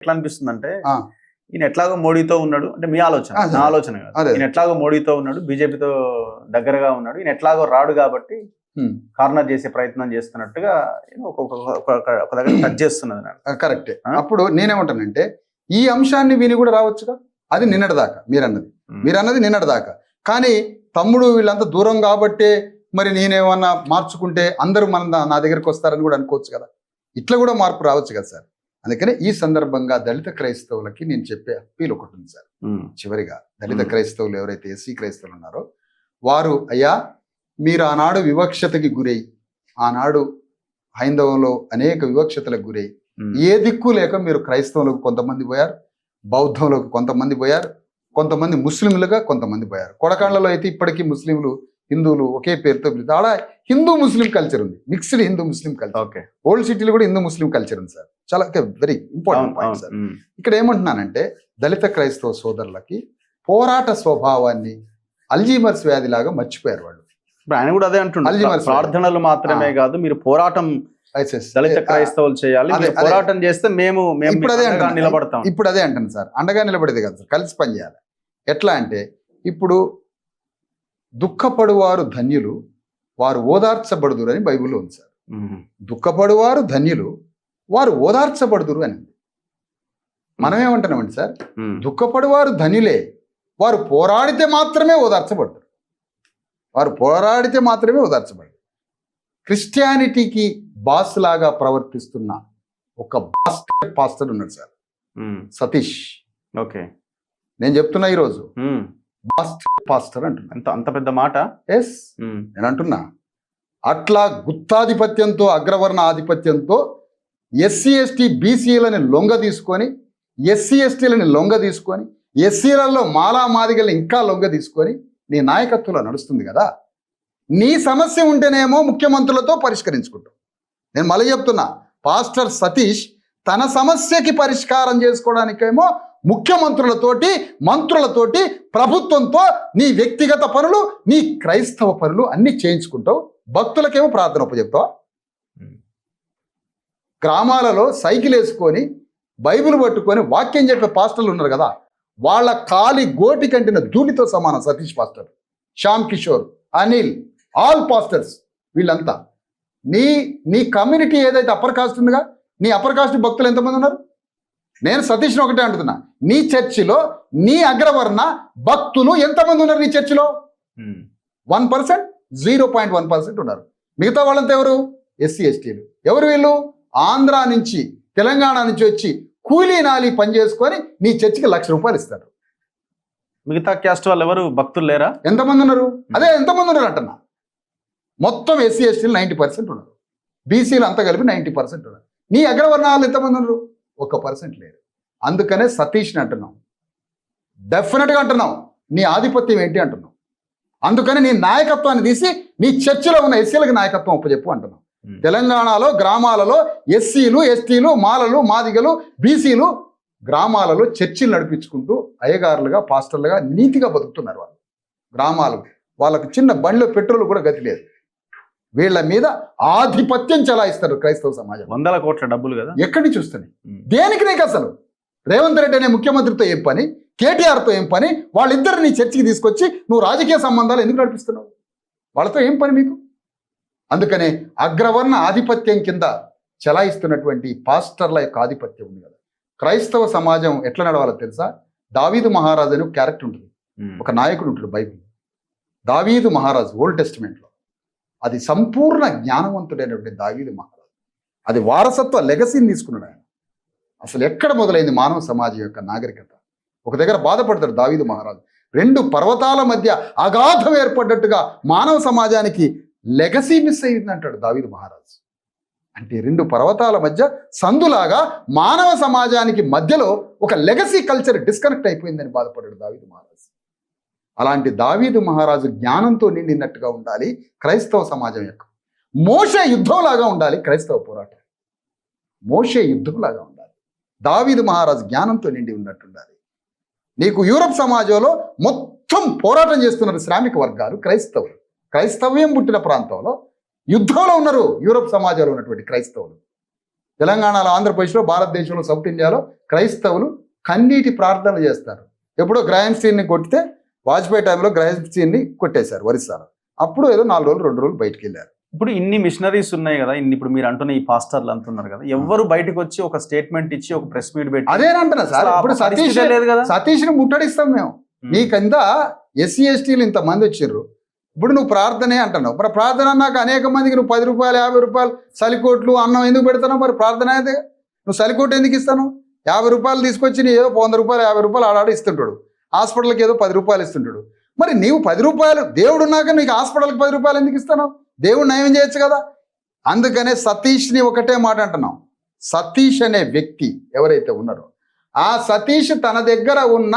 ఎట్లా అనిపిస్తుంది అంటే ఈయన ఎట్లాగో మోడీతో ఉన్నాడు అంటే మీ ఆలోచన, నా ఆలోచన కాదు. ఈయన ఎట్లాగో మోడీతో ఉన్నాడు, బీజేపీతో దగ్గరగా ఉన్నాడు, ఈయన ఎట్లాగో రాడు కాబట్టి కార్నర్ చేసే ప్రయత్నం చేస్తున్నట్టుగా ఒక దగ్గర టచ్ చేస్తున్నది. కరెక్టే. అప్పుడు నేనేమంటానంటే ఈ అంశాన్ని విని కూడా రావచ్చుగా. అది నిన్నటిదాకా మీరన్నది నిన్నటిదాకా. కానీ తమ్ముడు వీళ్ళంతా దూరం కాబట్టే మరి నేనేమన్నా మార్చుకుంటే అందరూ నా దగ్గరికి వస్తారని కూడా అనుకోవచ్చు కదా. ఇట్లా కూడా మార్పు రావచ్చు కదా సార్. అందుకని ఈ సందర్భంగా దళిత క్రైస్తవులకి నేను చెప్పే అప్పీల్ ఒకటి ఉంది సార్. చివరిగా దళిత క్రైస్తవులు ఎవరైతే ఎస్సీ క్రైస్తవులు ఉన్నారో వారు, అయ్యా మీరు ఆనాడు వివక్షతకి గురై, ఆనాడు హైందవంలో అనేక వివక్షతలకు గురై ఏ దిక్కు లేక మీరు క్రైస్తవులకు కొంతమంది పోయారు, బౌద్ధంలోకి కొంతమంది పోయారు, కొంతమంది ముస్లింలుగా కొంతమంది పోయారు. కొడకాండ్లలో అయితే ఇప్పటికీ ముస్లింలు హిందువులు ఒకే పేరుతో ఆడ హిందూ ముస్లిం కల్చర్ ఉంది, మిక్స్డ్ హిందూ ముస్లిం కల్చర్. ఓకే, ఓల్డ్ సిటీలో కూడా హిందూ ముస్లిం కల్చర్ ఉంది సార్. చాలా వెరీ ఇంపార్టెంట్ పాయింట్ సార్. ఇక్కడ ఏమంటున్నానంటే దళిత క్రైస్తవ సోదరులకి పోరాట స్వభావాన్ని అల్జీమర్స్ వ్యాధి లాగా మర్చిపోయారు వాళ్ళు. ఆయన కూడా అదే అంటున్నారు, ప్రార్థనలు మాత్రమే కాదు మీరు పోరాటం దళిత క్రైస్తవులు చేయాలి, పోరాటం చేస్తే మేము నిలబడతాం. ఇప్పుడు అదే అంటాను సార్, అండగా నిలబడేది కాదు సార్, కలిసి పనిచేయాలి. ఎట్లా అంటే ఇప్పుడు దుఃఖపడువారు ధన్యులు, వారు ఓదార్చబడుదురు అని బైబిల్లో ఉంది సార్. దుఃఖపడువారు ధన్యులు, వారు ఓదార్చబడుదురు అని. మనం ఏమంటున్నామండి సార్, దుఃఖపడువారు ధన్యులే, వారు పోరాడితే మాత్రమే ఓదార్చబడతారు, వారు పోరాడితే మాత్రమే ఓదార్చబడతారు. క్రిస్టియానిటీకి బాస్ లాగా ప్రవర్తిస్తున్న ఒక పాస్టర్ ఉన్నాడు సార్, సతీష్. ఓకే, నేను చెప్తున్నా ఈరోజు పాస్టర్ అంటున్నా. అంత పెద్ద మాట. ఎస్, నేను అంటున్నా. అట్లా గుత్తాధిపత్యంతో, అగ్రవర్ణ ఆధిపత్యంతో ఎస్సీ ఎస్టీ బీసీలని లొంగ తీసుకొని, ఎస్సీ ఎస్టీలని లొంగ తీసుకొని, ఎస్సీలలో మాలా మాదిగల్ని ఇంకా లొంగ తీసుకొని నీ నాయకత్వంలో నడుస్తుంది కదా. నీ సమస్య ఉంటేనేమో ముఖ్యమంత్రులతో పరిష్కరించుకుంటాం. నేను మళ్ళీ చెప్తున్నా, పాస్టర్ సతీష్ తన సమస్యకి పరిష్కారం చేసుకోవడానికేమో ముఖ్యమంత్రులతోటి, మంత్రులతోటి, ప్రభుత్వంతో నీ వ్యక్తిగత పనులు, నీ క్రైస్తవ పనులు అన్ని చేయించుకుంటావు. భక్తులకేమో ప్రార్థన ఉపజెప్తావా? గ్రామాలలో సైకిల్ వేసుకొని బైబిల్ పట్టుకొని వాక్యం చెప్పే పాస్టర్లు ఉన్నారు కదా, వాళ్ళ కాలి గోటి కంటిన ధూళితో సమానం Satish pastor, Shyam Kishore, Anil, all pastors వీళ్ళంతా. నీ కమ్యూనిటీ ఏదైతే అప్పర్ కాస్ట్ ఉందిగా, నీ అప్పర్ కాస్ట్ భక్తులు ఎంతమంది ఉన్నారు? నేను సతీష్ని ఒకటే అంటున్నా, నీ చర్చిలో నీ అగ్రవర్ణ భక్తులు ఎంతమంది ఉన్నారు? నీ చర్చిలో 1%, 0.1% ఉన్నారు. మిగతా వాళ్ళంతా ఎవరు? ఎస్సీ ఎస్టీలు. ఎవరు వీళ్ళు? ఆంధ్ర నుంచి, తెలంగాణ నుంచి వచ్చి కూలీ నాలి పని చేసుకొని నీ చర్చికి ₹1,00,000 ఇస్తారు. మిగతా క్యాస్ట్ వాళ్ళు ఎవరు భక్తులు లేరా? ఎంతమంది ఉన్నారు? అదే ఎంతమంది ఉన్నారు అంటున్నా. మొత్తం ఎస్సీ ఎస్టీలు 90% ఉన్నారు, బీసీలు అంతా కలిపి 90% ఉన్నారు. నీ అగ్రవర్ణాలు ఎంతమంది ఉన్నారు? 1% లేరు. అందుకనే సతీష్ని అంటున్నాం, డెఫినెట్గా అంటున్నాం, నీ ఆధిపత్యం ఏంటి అంటున్నాం. అందుకని నీ నాయకత్వాన్ని తీసి నీ చర్చిలో ఉన్న ఎస్సీలకు నాయకత్వం ఒప్పచెప్పు అంటున్నాం. తెలంగాణలో గ్రామాలలో ఎస్సీలు, ఎస్టీలు, మాలలు, మాదిగలు, బీసీలు గ్రామాలలో చర్చిలు నడిపించుకుంటూ అయ్యగారులుగా, పాస్టర్లుగా నీతిగా బతుకుతున్నారు. వాళ్ళు గ్రామాలు, వాళ్ళకు చిన్న బండిలో పెట్రోల్ కూడా గతి లేదు. వీళ్ళ మీద ఆధిపత్యం చలాయిస్తారు క్రైస్తవ సమాజం. 100 కోట్ల డబ్బులు కదా, ఎక్కడి నుంచి వస్తుంది? దేనికి నీకు అసలు? రేవంత్ రెడ్డి అనే ముఖ్యమంత్రితో ఏం పని, కేటీఆర్తో ఏం పని? వాళ్ళిద్దరు నీ చర్చికి తీసుకొచ్చి నువ్వు రాజకీయ సంబంధాలు ఎందుకు నడిపిస్తున్నావు? వాళ్ళతో ఏం పని మీకు? అందుకనే అగ్రవర్ణ ఆధిపత్యం కింద చలాయిస్తున్నటువంటి పాస్టర్ల యొక్క ఆధిపత్యం ఉంది కదా. క్రైస్తవ సమాజం ఎట్లా నడవాలో తెలుసా? దావీదు మహారాజు అని ఒక క్యారెక్టర్ ఉంటుంది, ఒక నాయకుడు ఉంటాడు బైబిల్. దావీదు మహారాజు ఓల్డ్ టెస్టిమెంట్లో, అది సంపూర్ణ జ్ఞానవంతుడైనటువంటి దావీదు మహారాజు. అది వారసత్వ లెగసీని తీసుకున్నాడు ఆయన. అసలు ఎక్కడ మొదలైంది మానవ సమాజం యొక్క నాగరికత? ఒక దగ్గర బాధపడతాడు దావీదు మహారాజు. 2 పర్వతాల మధ్య అగాధం ఏర్పడ్డట్టుగా మానవ సమాజానికి లెగసీ మిస్ అయింది అంటాడు దావీదు మహారాజు. అంటే 2 పర్వతాల మధ్య సందులాగా మానవ సమాజానికి మధ్యలో ఒక లెగసీ కల్చర్ డిస్కనెక్ట్ అయిపోయిందని బాధపడ్డాడు దావీదు మహారాజు. అలాంటి దావీదు మహారాజు జ్ఞానంతో నిండినట్టుగా ఉండాలి క్రైస్తవ సమాజం యొక్క. మోషే యుద్ధంలాగా ఉండాలి క్రైస్తవ పోరాటం. మోషే యుద్ధంలాగా ఉండాలి. దావీదు మహారాజు జ్ఞానంతో నిండి ఉన్నట్టుండాలి. నీకు యూరప్ సమాజంలో మొత్తం పోరాటం చేస్తున్నారు శ్రామిక వర్గాలు, క్రైస్తవులు. క్రైస్తవ్యం పుట్టిన ప్రాంతంలో యుద్ధంలో ఉన్నారు యూరప్ సమాజంలో ఉన్నటువంటి క్రైస్తవులు. తెలంగాణలో, ఆంధ్రప్రదేశ్లో, భారతదేశంలో, సౌత్ ఇండియాలో క్రైస్తవులు కన్నీటి ప్రార్థనలు చేస్తారు. ఎప్పుడో గ్రహాం స్టీన్ని కొట్టితే వాజ్పేయి టైంలో గ్రహాం స్టీన్ని కొట్టేశారు ఒరిస్సాలో. అప్పుడు ఏదో 4 రోజులు 2 రోజులు బయటికి వెళ్ళారు. ఇప్పుడు ఇన్ని మిషనరీస్ ఉన్నాయి కదా, ఇప్పుడు మీరు అంటున్న ఈ పాస్టర్లు అంటున్నారు కదా, ఎవరు బయటకు వచ్చి ఒక స్టేట్మెంట్ ఇచ్చి ఒక ప్రెస్ మీట్ పెట్టి అదేనంటున్నా సార్. ఇప్పుడు లేదు కదా, సతీష్ని ముట్టడిస్తాం మేము. నీ కింద ఎస్సీ ఎస్టీలు ఇంతమంది వచ్చిర్రు. ఇప్పుడు నువ్వు ప్రార్థనే అంటున్నావు. మరి ప్రార్థన అన్నాక అనేక మందికి నువ్వు 10 రూపాయలు 50 రూపాయలు సలికోట్లు అన్నం ఎందుకు పెడతావు? మరి ప్రార్థన అయితే నువ్వు సలికోట్లు ఎందుకు ఇస్తాను? 50 రూపాయలు తీసుకొచ్చి నీ ఏదో 100 రూపాయలు 50 రూపాయలు ఆడాడు ఇస్తుంటాడు. హాస్పిటల్కి ఏదో 10 రూపాయలు ఇస్తుంటాడు. మరి నీవు 10 రూపాయలు దేవుడు ఉన్నాక నీకు హాస్పిటల్కి 10 రూపాయలు ఎందుకు ఇస్తాను? దేవుడు నయం చేయొచ్చు కదా. అందుకనే సతీష్ని ఒకటే మాట అంటున్నాం. సతీష్ అనే వ్యక్తి ఎవరైతే ఉన్నారో ఆ సతీష్ తన దగ్గర ఉన్న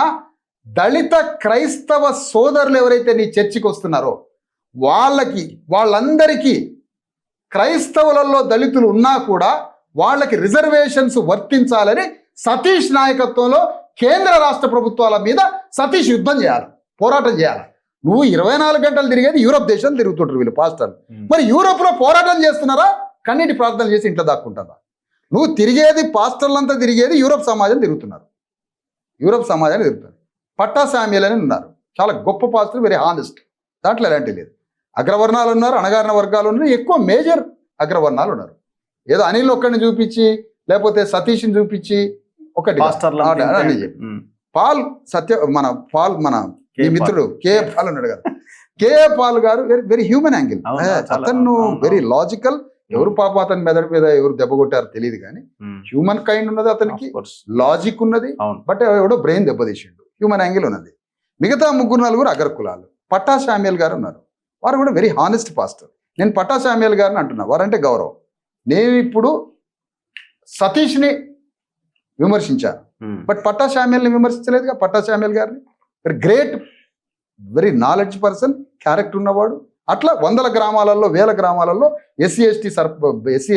దళిత క్రైస్తవ సోదరులు ఎవరైతే నీ చర్చికి వస్తున్నారో వాళ్ళందరికీ క్రైస్తవులలో దళితులు ఉన్నా కూడా వాళ్ళకి రిజర్వేషన్స్ వర్తించాలని సతీష్ నాయకత్వంలో కేంద్ర రాష్ట్ర ప్రభుత్వాల మీద సతీష్ యుద్ధం చేయాలి, పోరాటం చేయాలి. నువ్వు 24 గంటలు తిరిగేది యూరోప్ దేశాలు తిరుగుతుంటారు వీళ్ళు పాస్టర్లు. మరి యూరోప్లో పోరాటం చేస్తున్నారా? కన్నీటి ప్రార్థన చేసి ఇంట్లో దాక్కుంటారా? నువ్వు తిరిగేది పాస్టర్లంతా తిరిగేది యూరోప్ సమాజం తిరుగుతున్నారు. యూరోప్ సమాజాన్ని తిరుగుతున్నారు. పట్టా శామ్యుల్ అని ఉన్నారు, చాలా గొప్ప పాస్టర్లు, వెరీ హానెస్ట్. దాంట్లో ఎలాంటి లేదు. అగ్రవర్ణాలు ఉన్నారు, అణగారిన వర్గాలు ఉన్నారు, ఎక్కువ మేజర్ అగ్రవర్ణాలు ఉన్నారు. ఏదో అనిల్ ఒక్కడిని చూపించి లేకపోతే సతీష్ని చూపించి ఒకటి పాల్ సత్య మన ఈ మిత్రుడు కేఏ పాల్ ఉన్నాడు కదా, కేఏ పాల్ గారు వెరీ హ్యూమన్ యాంగిల్. అతను వెరీ లాజికల్. ఎవరు పాప అతని మెదడు మీద ఎవరు దెబ్బ కొట్టారో తెలియదు కానీ హ్యూమన్ కైండ్ ఉన్నది అతనికి, లాజిక్ ఉన్నది. బట్ ఎవడో బ్రెయిన్ దెబ్బతీసిండు, హ్యూమన్ యాంగిల్ ఉన్నది. మిగతా 3-4 అగ్రకులాలు. పట్టా శామ్యుల్ గారు ఉన్నారు, వారు కూడా వెరీ హానెస్ట్ పాస్టర్. నేను పట్టా శామ్యుల్ గారిని అంటున్నా, వారంటే గౌరవం. నేను ఇప్పుడు సతీష్ని విమర్శించాను, బట్ పట్టా శామ్యుల్ని విమర్శించలేదుగా. పట్టా శామ్యుల్ గారిని very great, very knowledge person, character ఉన్నవాడు. అట్లా 100 గ్రామాలలో 1000 గ్రామాలలో ఎస్సీ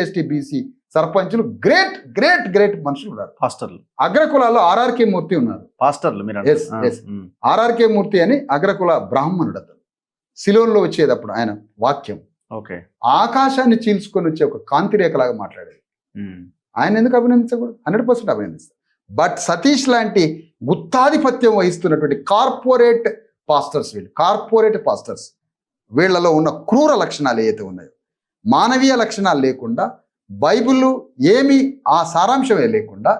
ఎస్టీ బీసీ సర్పంచులు గ్రేట్ గ్రేట్ గ్రేట్ మనుషులు ఉన్నారు. పాస్టర్లు అగ్రకులాల్లో ఆర్ఆర్కే మూర్తి ఉన్నారు. పాస్టర్లు ఆర్ఆర్కే మూర్తి అని అగ్రకుల బ్రాహ్మణుడు. అతను సిలోన్లో వచ్చేటప్పుడు ఆయన వాక్యం ఆకాశాన్ని చీల్చుకొని వచ్చే ఒక కాంతిరేఖలాగా మాట్లాడేది. ఆయన ఎందుకు అభినందించకూడదు? 100% అభినందిస్తారు. బట్ సతీష్ లాంటి గుత్తాధిపత్యం వహిస్తున్నటువంటి కార్పొరేట్ పాస్టర్స్, కార్పొరేట్ పాస్టర్స్, వీళ్లలో ఉన్న క్రూర లక్షణాలు ఏవైతే ఉన్నాయో, మానవీయ లక్షణాలు లేకుండా, బైబిల్ ఏమి ఆ సారాంశమే లేకుండా,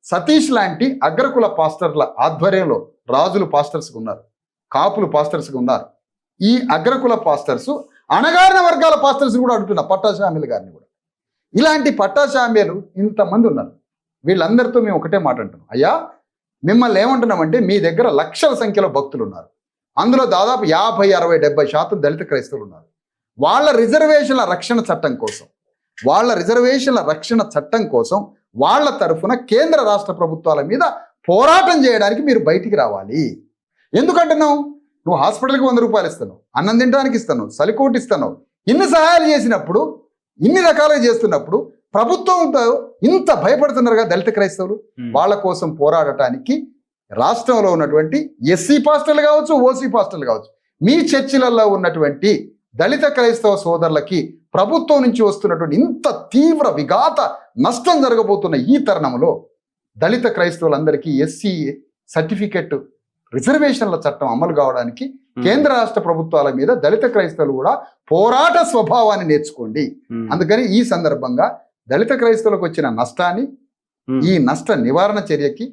సతీష్ లాంటి అగ్రకుల పాస్టర్ల ఆధ్వర్యంలో రాజులు పాస్టర్స్కి ఉన్నారు, కాపులు పాస్టర్స్కి ఉన్నారు. ఈ అగ్రకుల పాస్టర్స్ అణగారిన వర్గాల పాస్టర్స్ కూడా అడుగుతున్నా, పట్టా శామ్యుల్ గారిని కూడా. ఇలాంటి పట్టా శామ్యులు ఇంతమంది ఉన్నారు. వీళ్ళందరితో మేము ఒకటే మాట అంటున్నాం, అయ్యా మిమ్మల్ని ఏమంటున్నామంటే మీ దగ్గర లక్షల సంఖ్యలో భక్తులు ఉన్నారు. అందులో దాదాపు 50-60-70% దళిత క్రైస్తవులు ఉన్నారు. వాళ్ళ రిజర్వేషన్ల రక్షణ చట్టం కోసం వాళ్ళ తరఫున కేంద్ర రాష్ట్ర ప్రభుత్వాల మీద పోరాటం చేయడానికి మీరు బయటికి రావాలి. ఎందుకంటున్నావు? నువ్వు హాస్పిటల్కి 100 రూపాయలు ఇస్తున్నావు, అన్నం తినడానికి ఇస్తున్నావు, సలికోటి ఇస్తున్నావు, ఇన్ని సహాయాలు చేసినప్పుడు, ఇన్ని రకాలుగా చేస్తున్నప్పుడు ప్రభుత్వంతో ఇంత భయపడుతున్నారు కదా దళిత క్రైస్తవులు. వాళ్ళ కోసం పోరాడటానికి రాష్ట్రంలో ఉన్నటువంటి ఎస్సీ పాస్టర్లు కావచ్చు, ఓసీ పాస్టర్లు కావచ్చు, మీ చర్చిలలో ఉన్నటువంటి దళిత క్రైస్తవ సోదరులకి ప్రభుత్వం నుంచి వస్తున్నటువంటి ఇంత తీవ్ర విఘాత నష్టం జరగబోతున్న ఈ తరుణంలో దళిత క్రైస్తవులందరికీ ఎస్సీ సర్టిఫికెట్ రిజర్వేషన్ల చట్టం అమలు కావడానికి కేంద్ర రాష్ట్ర ప్రభుత్వాల మీద దళిత క్రైస్తవులు కూడా పోరాట స్వభావాన్ని నేర్చుకోండి. అందుకని ఈ సందర్భంగా దళిత క్రైస్తవులకు వచ్చిన నష్టాన్ని, ఈ నష్ట నివారణ చర్యకి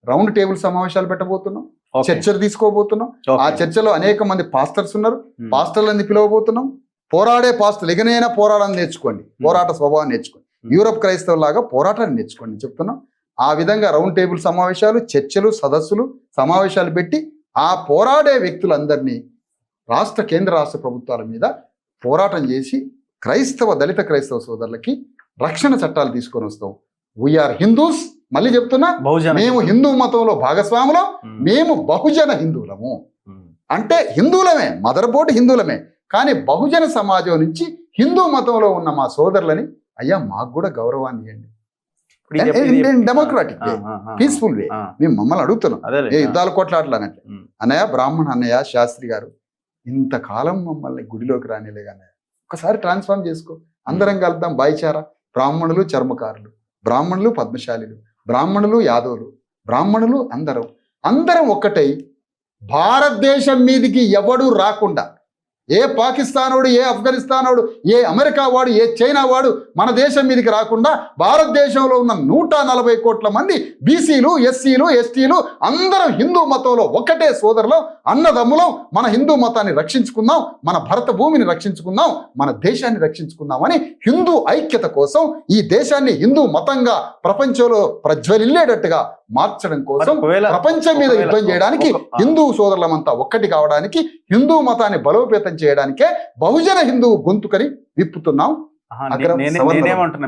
రౌండ్ టేబుల్ సమావేశాలు పెట్టబోతున్నాం, చర్చలు తీసుకోబోతున్నాం. ఆ చర్చలో అనేక మంది పాస్టర్స్ ఉన్నారు, పాస్టర్లని పిలవబోతున్నాం. పోరాడే పాస్టర్లు ఎగనైనా పోరాడాలని నేర్చుకోండి, పోరాట స్వభావాన్ని నేర్చుకోండి, యూరోప్ క్రైస్తవులాగా పోరాటాన్ని నేర్చుకోండి చెప్తున్నాం. ఆ విధంగా రౌండ్ టేబుల్ సమావేశాలు, చర్చలు, సదస్సులు, సమావేశాలు పెట్టి ఆ పోరాడే వ్యక్తులందరినీ కేంద్ర రాష్ట్ర ప్రభుత్వాల మీద పోరాటం చేసి దళిత క్రైస్తవ సోదరులకి రక్షణ చట్టాలు తీసుకొని వస్తాం. వీఆర్ హిందూస్, మళ్ళీ చెప్తున్నా, మేము హిందూ మతంలో భాగస్వాములం, మేము బహుజన హిందువులము. అంటే హిందువులమే, మదర్ బోర్డు హిందువులమే, కానీ బహుజన సమాజం నుంచి హిందూ మతంలో ఉన్న మా సోదరులని అయ్యా మాకు కూడా గౌరవాన్ని ఇవ్వండి. డెమోక్రాటిక్ వే, పీస్ఫుల్ వే. మేము మమ్మల్ని అడుగుతున్నాం, ఏ యుద్ధాలు కొట్లాడలన్నట్టు. అన్నయ్య బ్రాహ్మణ అన్నయ్య శాస్త్రి గారు ఇంతకాలం మమ్మల్ని గుడిలోకి రానిలేగా, ఒకసారి ట్రాన్స్ఫార్మ్ చేసుకో, అందరం కలుద్దాం, భాయిచారా, బ్రాహ్మణులు చర్మకారులు, బ్రాహ్మణులు పద్మశాలిలు, బ్రాహ్మణులు యాదవులు, బ్రాహ్మణులు అందరం ఒక్కటై భారతదేశం మీదికి ఎవడు రాకుండా, ఏ పాకిస్తానోడు, ఏ ఆఫ్ఘనిస్తానోడు, ఏ అమెరికా వాడు, ఏ చైనా వాడు మన దేశం మీదకి రాకుండా భారతదేశంలో ఉన్న 140 కోట్ల మంది బీసీలు, ఎస్సీలు, ఎస్టీలు అందరం హిందూ మతంలో ఒక్కటే సోదరులం, అన్నదమ్ములం, మన హిందూ మతాన్ని రక్షించుకుందాం, మన భరత భూమిని రక్షించుకుందాం, మన దేశాన్ని రక్షించుకుందామని హిందూ ఐక్యత కోసం ఈ దేశాన్ని హిందూ మతంగా ప్రపంచంలో ప్రజ్వలిల్లేటట్టుగా మార్చడం కోసం, ప్రపంచం మీద యుద్ధం చేయడానికి, హిందూ సోదరులమంతా ఒక్కటి కావడానికి, హిందూ మతాన్ని బలోపేతం చేయడానికే బహుజన హిందూ గొంతుకని విప్పుతున్నాం. నేనేమంటున్నా